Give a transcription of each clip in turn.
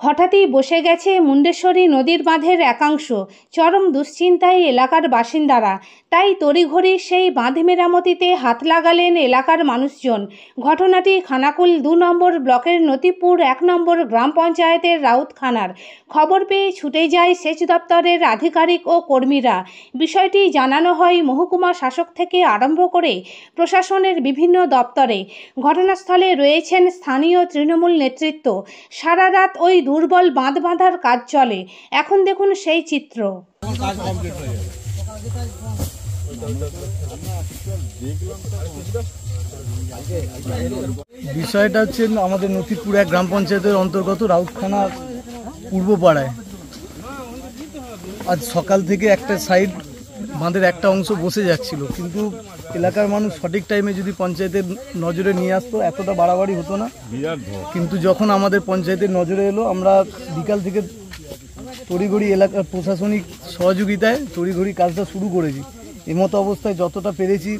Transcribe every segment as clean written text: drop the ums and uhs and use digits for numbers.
হঠাৎই বসে গেছে মুন্ডেশ্বরী নদীর বাঁধের একাংশ। চরম দুশ্চিন্তায় এলাকার বাসিন্দারা, তাই তড়িঘড়ি সেই বাঁধ মেরামতিতে হাত লাগালেন এলাকার মানুষজন। ঘটনাটি খানাকুল ২ নম্বর ব্লকের নতিপুর ১ নম্বর গ্রাম পঞ্চায়েতের রাউতখানার। খবর পেয়ে ছুটে যায় সেচ দপ্তরের আধিকারিক ও কর্মীরা। বিষয়টি জানানো হয় মহকুমা শাসক থেকে আরম্ভ করে প্রশাসনের বিভিন্ন দপ্তরে। ঘটনাস্থলে রয়েছেন স্থানীয় তৃণমূল নেতৃত্ব। সারা রাত ওই দুর্বল বাঁধ বাঁধার কাজ চলে। এখন দেখুন সেই চিত্র। বিষয়টা হচ্ছে আমাদের নতিপুর ১ গ্রাম পঞ্চায়েতের অন্তর্গত রাউতখানার পূর্ব পাড়ায় আজ সকাল থেকে একটা সাইড বাঁধের একটা অংশ বসে যাচ্ছিল, কিন্তু এলাকার মানুষ সঠিক টাইমে যদি পঞ্চায়েতের নজরে নিয়ে আসতো এতটা বাড়াবাড়ি হতো না। কিন্তু যখন আমাদের পঞ্চায়েতের নজরে এলো, আমরা বিকাল থেকে তড়িঘড়ি এলাকার প্রশাসনিক সহযোগিতায় তড়িঘড়ি কাজটা শুরু করেছি। এমতো অবস্থায় যতটা পেরেছি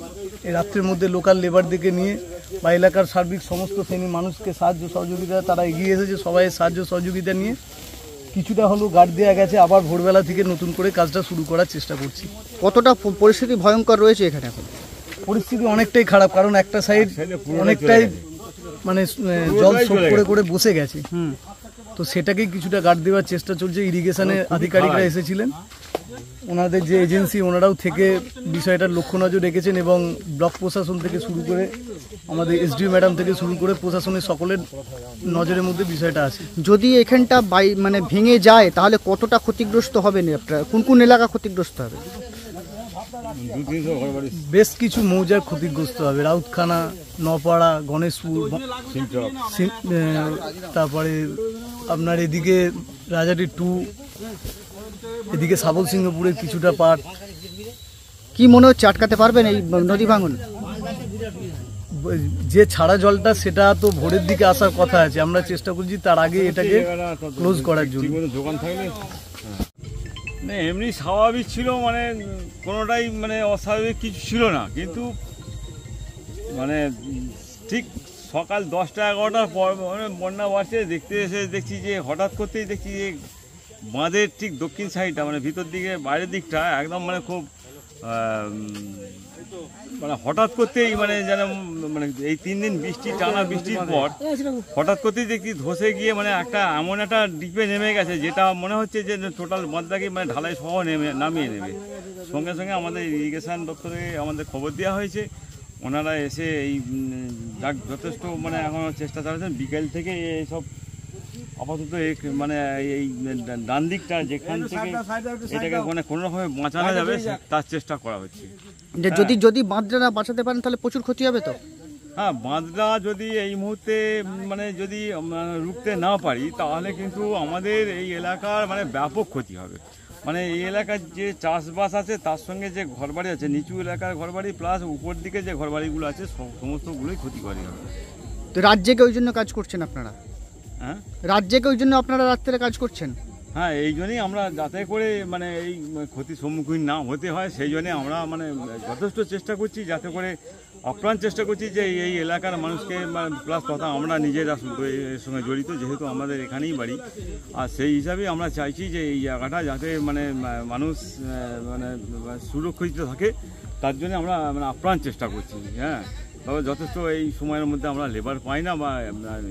এই রাত্রের মধ্যে লোকাল লেবারদেরকে নিয়ে বা এলাকার সার্বিক সমস্ত শ্রেণীর মানুষকে সাহায্য সহযোগিতা তারা এগিয়ে এসেছে। সবাই সাহায্য সহযোগিতা নিয়ে কিছুটা হলেও গার্ড দেওয়া গেছে। আবার ভোরবেলা থেকে নতুন করে কাজটা শুরু করার চেষ্টা করছি। কতটা পরিস্থিতি ভয়ঙ্কর রয়েছে এখানে? এখন পরিস্থিতি অনেকটাই খারাপ, কারণ একটা সাইড অনেকটাই মানে জল শোক করে করে বসে গেছে। তো সেটাকেই কিছুটা গার্ড দেওয়ার চেষ্টা চলছে। ইরিগেশনের আধিকারিকরা এসেছিলেন, ওনাদের যে এজেন্সি ওনারাও থেকে বিষয়টার লক্ষ্য নজর রেখেছেন এবং ব্লক প্রশাসন থেকে শুরু করে আমাদের এসডিও ম্যাডাম থেকে শুরু করে প্রশাসনের সকলের নজরের মধ্যে বিষয়টা আছে। যদি এখানটা মানে ভেঙে যায় তাহলে কতটা ক্ষতিগ্রস্ত হবে? আপনার কোন কোন এলাকা ক্ষতিগ্রস্ত হবে? বেশ কিছু মৌজার ক্ষতিগ্রস্ত হবে। রাউতখানা, নপাড়া, গণেশপুর, তারপরে আপনার এদিকে রাজাটি 2, এদিকে সাবল সিংহপুরের কিছুটা পার্ট। কি মনে হচ্ছে আটকাতে পারবেন এই নদী ভাঙন? যে ছাড়া জলটা সেটা তো ভোরের দিকে আসার কথা আছে, আমরা চেষ্টা করছি তার আগে এটাকে ক্লোজ করার জন্য। এমনি স্বাভাবিক ছিল, মানে কোনোটাই মানে অস্বাভাবিক কিছু ছিল না, কিন্তু মানে ঠিক সকাল 10টা 11টার পর মানে বন্যা বাড়ছে, দেখছি যে হঠাৎ করতেই দেখছি যে বাঁধের ঠিক দক্ষিণ সাইডটা মানে ভিতর দিকে বাইরের দিকটা একদম মানে খুব মানে হঠাৎ করতেই মানে যেন মানে এই 3 দিন বৃষ্টি টানা বৃষ্টির পর হঠাৎ করতেই দেখি ধসে গিয়ে মানে একটা এমন একটা ডিপে নেমে গেছে যেটা মনে হচ্ছে যে টোটাল বাঁধটাকে মানে ঢালাই সহ নামিয়ে নেবে। সঙ্গে সঙ্গে আমাদের ইরিগেশন দপ্তরে আমাদের খবর দেওয়া হয়েছে, ওনারা এসে এই যথেষ্ট মানে এখনও চেষ্টা চালাচ্ছেন। বিকেল থেকে এইসব আপাতত মানে এই ডান দিকটা যেখান থেকে এটাকে মানে কোনোরকমে বাঁচানো যাবে তার চেষ্টা করা হচ্ছে। যদি বাঁধটা না বাঁচাতে পারেন তাহলে প্রচুর ক্ষতি হবে তো? হ্যাঁ, বাঁধটা যদি এই মুহূর্তে মানে যদি রুখতে না পারি তাহলে কিন্তু আমাদের এই এলাকার মানে ব্যাপক ক্ষতি হবে। মানে এই এলাকার যে চাষবাস আছে তার সঙ্গে যে ঘরবাড়ি আছে, নিচু এলাকার ঘরবাড়ি প্লাস উপর দিকে যে ঘরবাড়িগুলো আছে সমস্তগুলোই ক্ষতিকরী হবে। তো রাজ্যকে ওই জন্য কাজ করছেন আপনারা? হ্যাঁ, রাজ্যকে ওই জন্য আপনারা রাত্রে কাজ করছেন? হ্যাঁ, এই জন্যই আমরা যাতে করে মানে এই ক্ষতির সম্মুখীন না হতে হয় সেই জন্যে আমরা মানে যথেষ্ট চেষ্টা করছি, যাতে করে আপ্রাণ চেষ্টা করছি যে এই এলাকার মানুষকে প্লাস তথা আমরা নিজেরা এর সঙ্গে জড়িত, যেহেতু আমাদের এখানেই বাড়ি, আর সেই হিসাবে আমরা চাইছি যে এই জায়গাটা যাতে মানে মানুষ মানে সুরক্ষিত থাকে, তার জন্য আমরা মানে আপ্রাণ চেষ্টা করছি। হ্যাঁ, তবে যথেষ্ট এই সময়ের মধ্যে আমরা লেবার পাই না, বা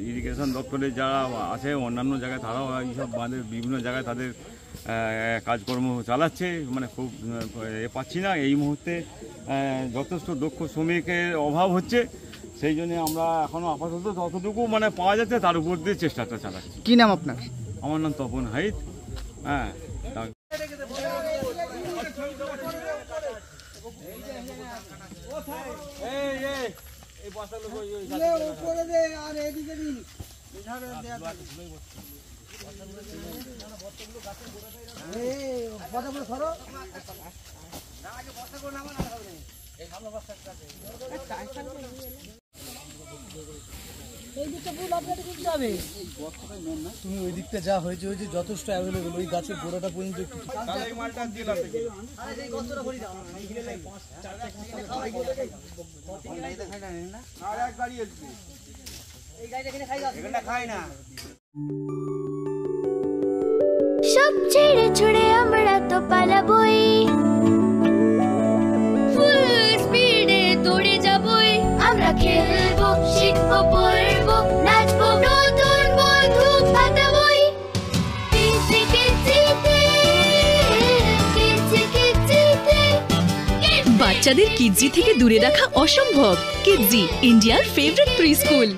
ইরিগেশন দপ্তরে যারা আছে অন্যান্য জায়গায় তারাও এইসব বাঁধের বিভিন্ন জায়গায় তাদের কাজকর্ম চালাচ্ছে, মানে খুব পাচ্ছি না এই মুহূর্তে। যথেষ্ট দক্ষ শ্রমিকের অভাব হচ্ছে, সেই জন্য আমরা এখনও আপাতত যতটুকু মানে পাওয়া যাচ্ছে তার উপর দিয়ে চেষ্টাটা চালাচ্ছি। কী নাম আপনার? আমার নাম তপন হাইত। হ্যাঁ, তুমি ওই দিকটা যা হয়েছে যথেষ্ট অ্যাভেলেবল, ওই গাছের গোড়াটা পর্যন্ত একটু খাই না। সব ছেড়ে ছুড়ে আমরা তো পালাবই, ফুল স্পিডে দৌড়ে যাবই। আমরা খেলবো, শিখবো, পড়বো, নাচবো, নতুন বন্ধু পাতাবই। কিচি কিচিতে, কিচি কিচিতে। বাচ্চাদের কিডজি থেকে দূরে রাখা অসম্ভব। কিডজি, ইন্ডিয়ার ফেভারিট প্রি স্কুল।